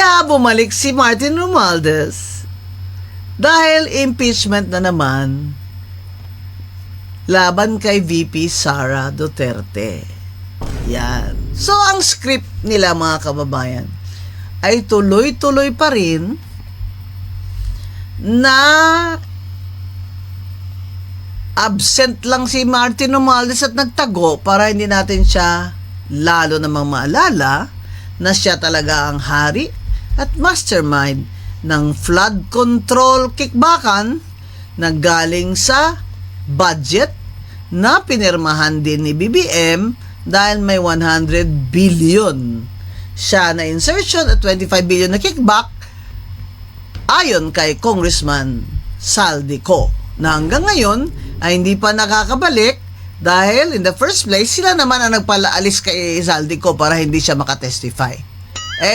Kaya bumalik si Martin Romualdez dahil impeachment na naman laban kay VP Sara Duterte. Yan. So, ang script nila, mga kababayan, ay tuloy-tuloy pa rin na absent lang si Martin Romualdez at nagtago para hindi natin siya lalo namang maalala na siya talaga ang hari at mastermind ng flood control kickbackan na galing sa budget na pinirmahan din ni BBM dahil may 100 billion siya na insertion at 25 billion na kickback ayon kay Congressman Saldico na hanggang ngayon ay hindi pa nakakabalik dahil in the first place sila naman ang nagpalaalis kay Saldico para hindi siya makatestify.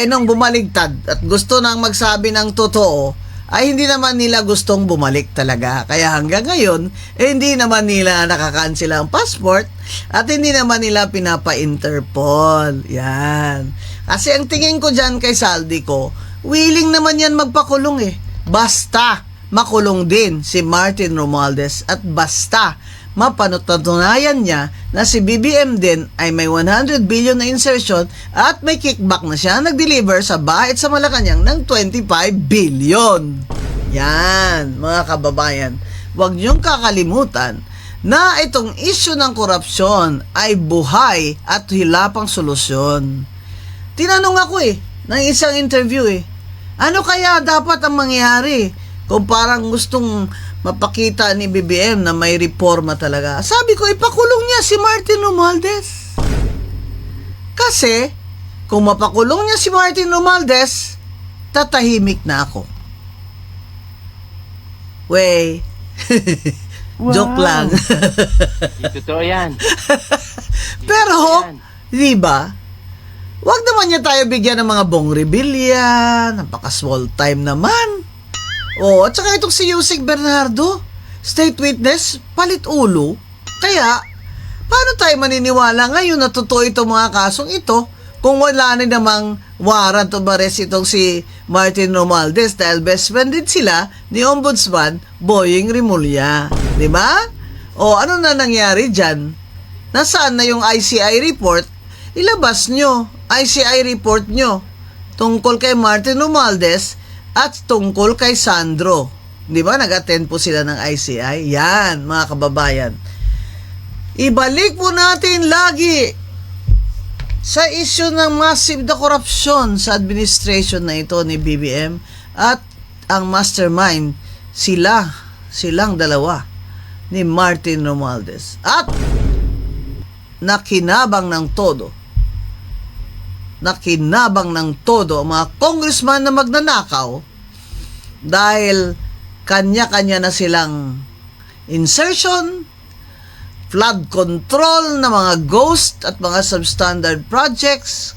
Nung bumaligtad at gusto nang magsabi ng totoo ay hindi naman nila gustong bumalik talaga. Kaya hanggang ngayon, hindi naman nila nakakancel ang passport at hindi naman nila pinapa-Interpol. Yan. Kasi ang tingin ko dyan kay Saldico, willing naman yan magpakulong eh. Basta makulong din si Martin Romualdez at basta mapanatunayan niya na si BBM din ay may 100 billion na insertion at may kickback na siya nag-deliver sa bahay at sa Malacanang ng 25 billion. Yan, mga kababayan. Huwag niyong kakalimutan na itong issue ng korupsyon ay buhay at hilapang solusyon. Tinanong ako ng isang interview ano kaya dapat ang mangyari kung parang gustong mapakita ni BBM na may reforma talaga. Sabi ko, ipakulong niya si Martin Romualdez. Kasi, kung mapakulong niya si Martin Romualdez, tatahimik na ako. Wey. Joke lang. Totoo yan. Pero, di ba? Wag naman niya tayo bigyan ng mga Bong Revilla, napaka-small time naman. At saka itong si Yusek Bernardo, state witness, palit ulo. Kaya, paano tayo maniniwala ngayon na totoo itong mga kasong ito kung wala na namang warrant of arrest itong si Martin Romualdez dahil best friend din sila ni Ombudsman Boying Rimulya. Diba? Ano na nangyari dyan? Nasaan na yung ICI report? Ilabas nyo, ICI report nyo tungkol kay Martin Romualdez at tungkol kay Sandro. Di ba? Nag-attend po sila ng ICI. Yan, mga kababayan. Ibalik po natin lagi sa issue ng massive na korupsyon sa administration na ito ni BBM at ang mastermind, silang dalawa ni Martin Romualdez. At nakinabang ng todo ang mga congressman na magnanakaw dahil kanya-kanya na silang insertion, flood control na mga ghost at mga substandard projects,